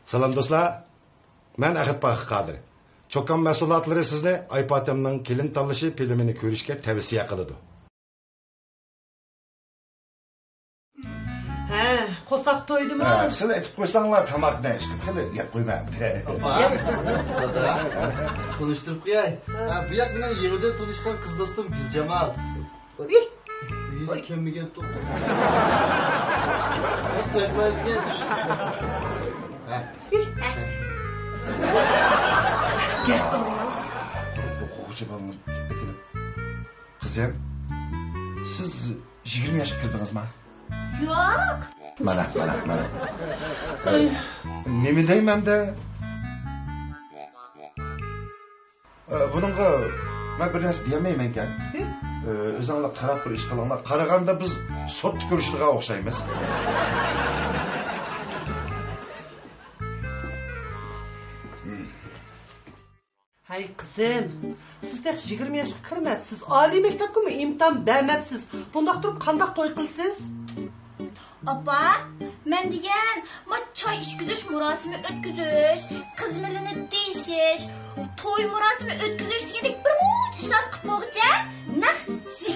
Salam dostlar, ben Ahit Bakı Kadir. Çokan mesulatları sizle Aypatem'nin Kelin Tanlışı filmini görüşke tavsiye kılıdı. He, kosak toydu mu? Siz etip koysanlar tamak ne iştim? Hadi yap koymam. Dada, konuşturup koyay. Bu yak bilen yerinde tanışkan kız dostum Gülcemal. Uyuyu kemigen tuttu. Nasıl sayıklar diye düşünsün. Gel oraya. Kokucu balını. Kızım, siz 20 yaşa girdiniz mi? Yok. Mana. Ne mi deyim de? Bununla ben biraz diyemeyim eken. Özünle karab bir iş kılanlar. Karaganda biz sot tükürüşlüğe okşayımız. Hay kızım, siz de 20 yaşa kirmedsiz. Ali mektepki mi imtihan bermedsiz. Bundak durup kandak toy kılsız? Apa, men degan, çay içkizish murosimi o'tkazish, qiz milini deyishish, to'y murosimi o'tkazish degandek bir muncha ishlarni qilib bo'lguncha, naq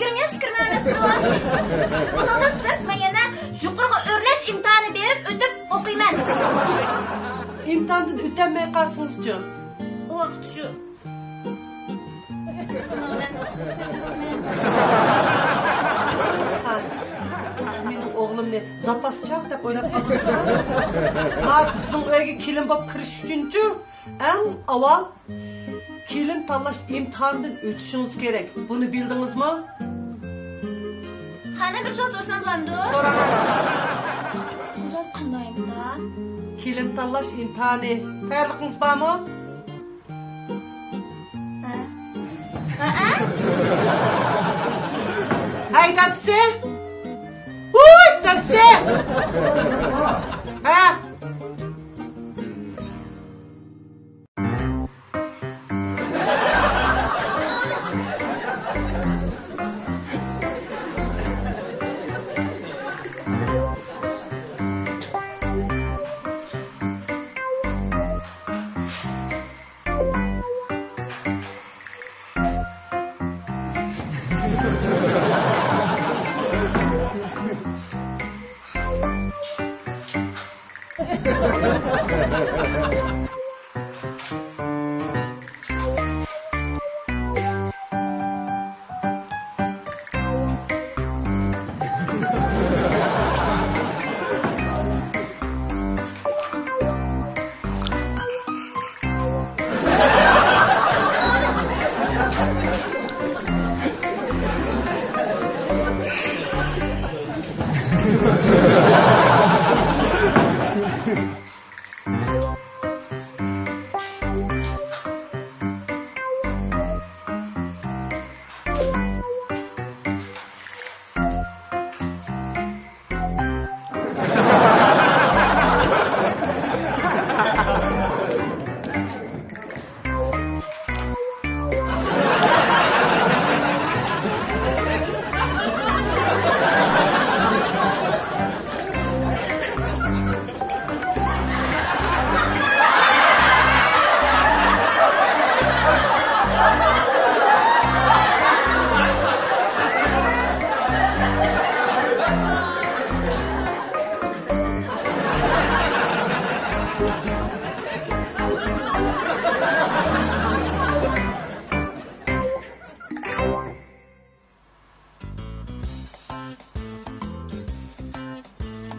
20 yosh kirmagansiz. Bundan sirt men yana yuqorgi o'rlash imtihoni berib o'tib o'qiyman. İmtihandan o'tolmay qolsingizchi. O vaqt shu. Mening o'g'limni zapas chaq deb o'ylab qolibsiz. Ma bizning uyga kelin bo'lib kirish uchunchi eng avval kelin tanlash imtihonidan o'tishingiz kerak. Buni bildingizmi? Qani bir so'z so'rasam bo'lamdi? So'raman. Murat qanday imtihon? Kelin tanlash imtihoni. Tayyorligingiz bormi? Hey taksi! Uy taksi! Ha?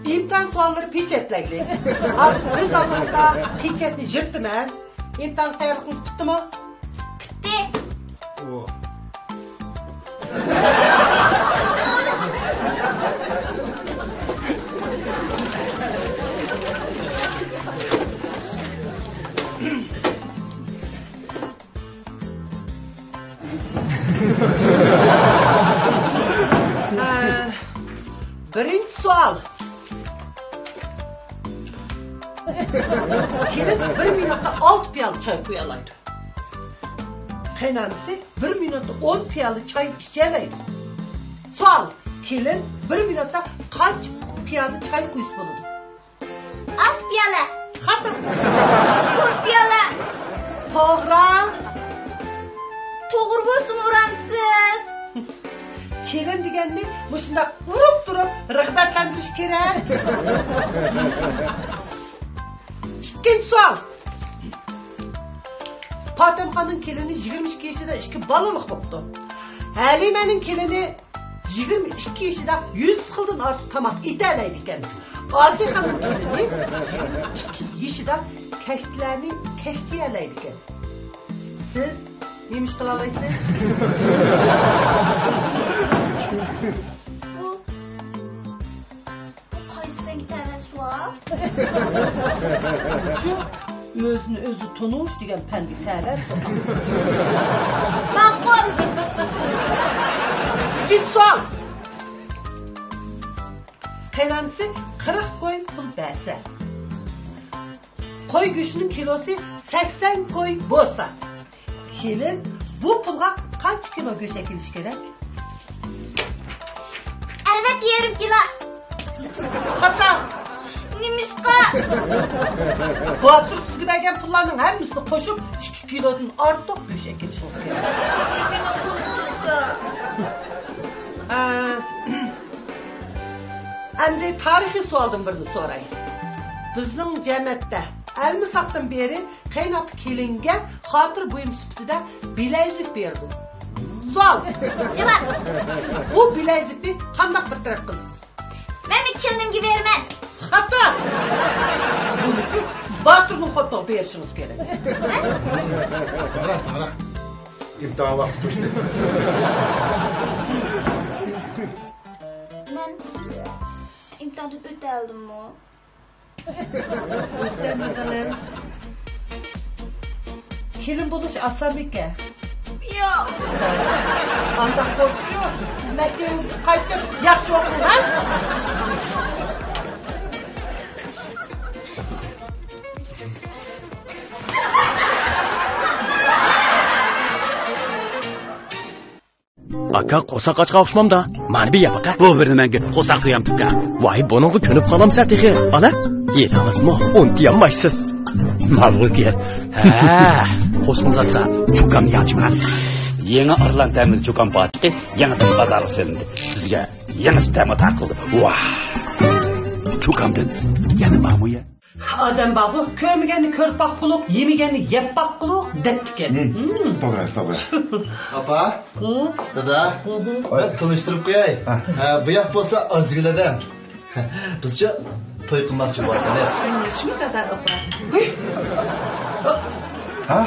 İmtihan sualları piçetlekli. Az bir zamanda piçetli jırttım ben. İmtihan tayarlığınız bitti mi? Bitti. Birinci sual. Kelin 1 minutda 6 piyalı çay koyalaydı. Kaynanası 1 minutda 10 piyalı çay içeceğilaydı. Sual. Kelin 1 minutda kaç piyalı çay koyusu buludu? 6 piyola. Hatır. 4 piyola. Toğra. To'g'ri bo'lsin uramsiz. Kelin deganni mushunda urib turib rag'batlantirish kerak. İkinci sual. Fatimxonning kelini 22 yoshida 2 balaliq bo'libdi. Halimaning kelini 22 yoshida 100 xildan ortiq tamoq etalaydi ekan. Ozixonning kelini 22 yoshida kashklarni kashkiyalaydi ekan. Siz nima ish qila olasiz? Bu qaysi bankda sual? Şu özünü özü tonuş degan pandi ta'lar. Ma'qul. İkinci sual. Kaynanası 40 koy pul berse. Koy go'shtining kilosi 80 koy bo'lsa. Kelin bu pulga kaç kilo go'sht ekilishi kerak? Albatta yarim kilo. Xata. Nimishqa? Botir sizga bergan pullarning hammasini qo'shib 2 kilodan ortiq go'sht ekilishingiz kerak. Endi tarixiy sualdan birini so'ray. Bizning jamiyatda almisaqdan beri qaynoq kelinga xotir buyum sifatida bilayzik berdi. Sual. Javob. Bu bilayzikni qanday bir taraf qilsiz? Men kendimga berman. Xata. Buning uchun Botirning xotin berishingiz kerak. Qara. İmtihan vaqti qo'shdi. Men imtihondan o'taldimmi? Kelin bo'lish oson ekan. Yo'q. Anda qo'rqib, siz maktabingizga qaytib yaxshi o'qing, ha? Aka qo'saq ochqa o'xshamamda. Mana bu yap aka. Bu birini menga qo'saq tuyam tukka. Voy, buningga ko'nib qolamsan texi. Ana, yetamizmi? Unutmaysiz. Mavludiyat. Ha, qo'sqinzatsa, chukam yachman. Yangi Irland ta'mir chukam batqi, yangidan bozorga selindi. Sizga yangi ta'ma taqildi. Vah. Chukamdan yana mamuya. Adam babu ko'rmaganni ko'rpaq quluq, yemaganni yeppaq quluq debdikan. To'g'ri. Apa? Dada, ben tanıştırıp koyay. Bu yak bo'lsa Arzguladan. Bizcha to'y qilmoqchi bo'lsangiz. Shu qadar opa. Ha?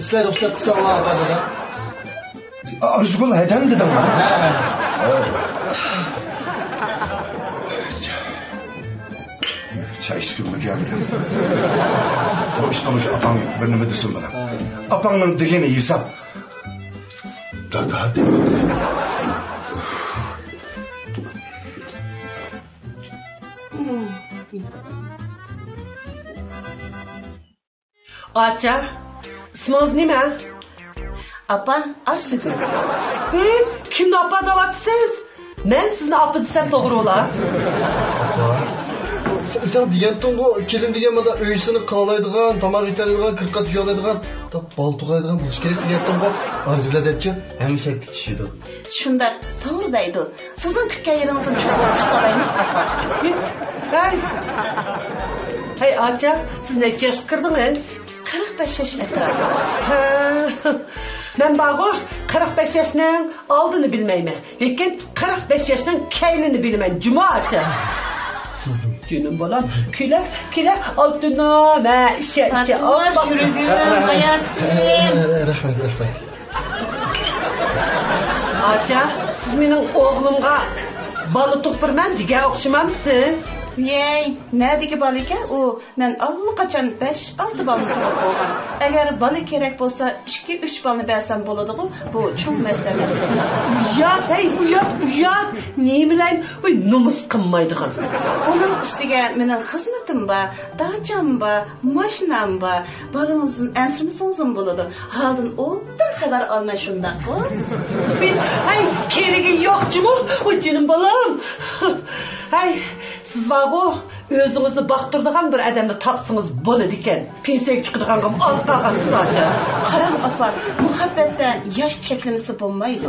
Sizlar ruxsat qilsanglar apa dada. Arzgul haydam dedim ben. Çay içkim mi geldi? O istemiş apam bir nime desin bana. Apamın degeni yesap. Dada demedi. Acha, ismingiz nima? Apa, Arsıgül. Kimni apa deyapsiz? Men sizni apa desam to'g'ri bo'lar. Sen diyen tongu kelin diyen bana öğüsünü kağlaydıgan, tamak itelaydıgan, kırka tüyalaydıgan, da bal tuğaydıgan buluş gerek diyen tongu Arzgula depçi hem şekli çişiydi. Şunda doğrudaydı. Sizin kırka yerinizin çok çıkalayım apa. Hey Acha, siz necha yoshga kirdingiz? 45 yaş etrafı. Men bag'ur 45 yoshning oldini bilmayman, lekin 45 yoshning keynini bilaman. Jumacha. Canım bolam, kile altına işe. Fatma yürügün, hayatım. Rahmet. Acha, siz mening o'g'limga bola tug'dirman degan o'xshamamsiz. Yey, neredeki bal ekan? O men allaqachon 5-6 balni topib olgan. Agar bali kerak bo'lsa, 2-3 balni bersam bo'ladi-ku. Bu cho'ng masala emas. Uyat. Nemilayn? Uy, nomus qilmaydigan. Onun ustiga mening xizmatim bor, dacham bor, mashinam bor. Balingizni ansirmasangiz bo'ladi. Haldan obdan xabar olmay shundaq-ku. Keregi yo'q-ku. Uy, jinim balam. Siz bu o'zingizni baqtirdigan bir odamni topsangiz bo'ladi ekan. Pensiyaga chiqadigan ham oz qolgansiz acha. Qarang opa, muhabbatda yosh cheklimasi bo'lmaydi.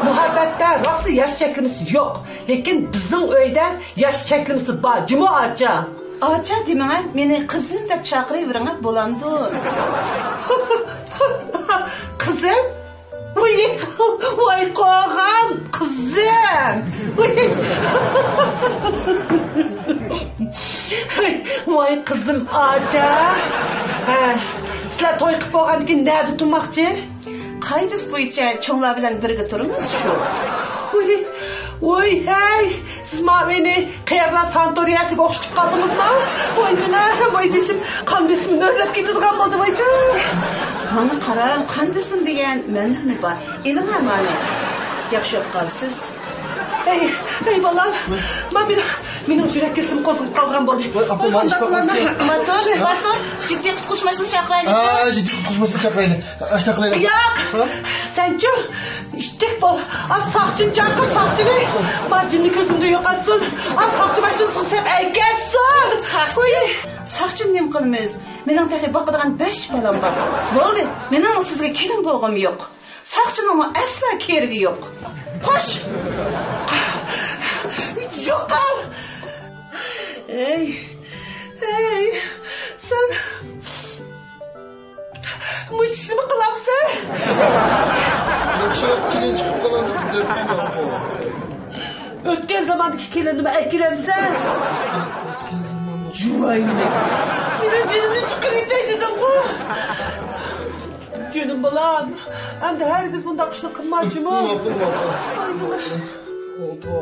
Muhabbatda rosti yosh cheklimasi yo'q, lekin bizning uyda yosh cheklimasi bor, juma acha. Acha demang, meni qizim deb chaqiravering bo'lamdi. Qizim? Voy qo'g'am, qizim. Voy qizim acha. Sizlar to'y qilib bo'lgandan keyin nada turmoqchi? Qaydis bo'yicha cho'nglar bilan birga turamiz shu. Voy, siz meni qayerdan santoriyasiga o'xshatib qoldingizmi? Voy dishim, qon besimni o'rlab ketadigan bo'ldi voycha. Mana qarang, qon besim degan menimi bor. Ilm amali. Yaxshi qolsiz. Balam, mening yurak kesim qo'zg'ab qolgan bo'ldi. Motor, jiddiy qutqurush mashinasini chaqiraylik. Jiddiy qutqurush mashinasini chaqiraylik. Ashna qilaylik. Yo'q. Senchi ishtik bo'l. Soqchini chaqir, soqchini. Majinni ko'zimda yo'qotsin. Soqchi mashinasini qilsam aytsin. Soqchini nim qilamiz. Mening taxi boqadigan 5 balam bor. Bo'ldi. Mening sizga kelin bo'lg'im yo'q. Soqchining asla keragi yo'q. Xo'sh. Yo'qam. Sen mushishni qilamsan? Yaxshiroq kelin chiqib qoladi deb O'tgan zamondagi kelinni aytgansan. Juvayni. Meni jinimni chiqaringday dedim-ku. Jinim bilan, endi hargiz bunday ishni qilmaychiman. Opa.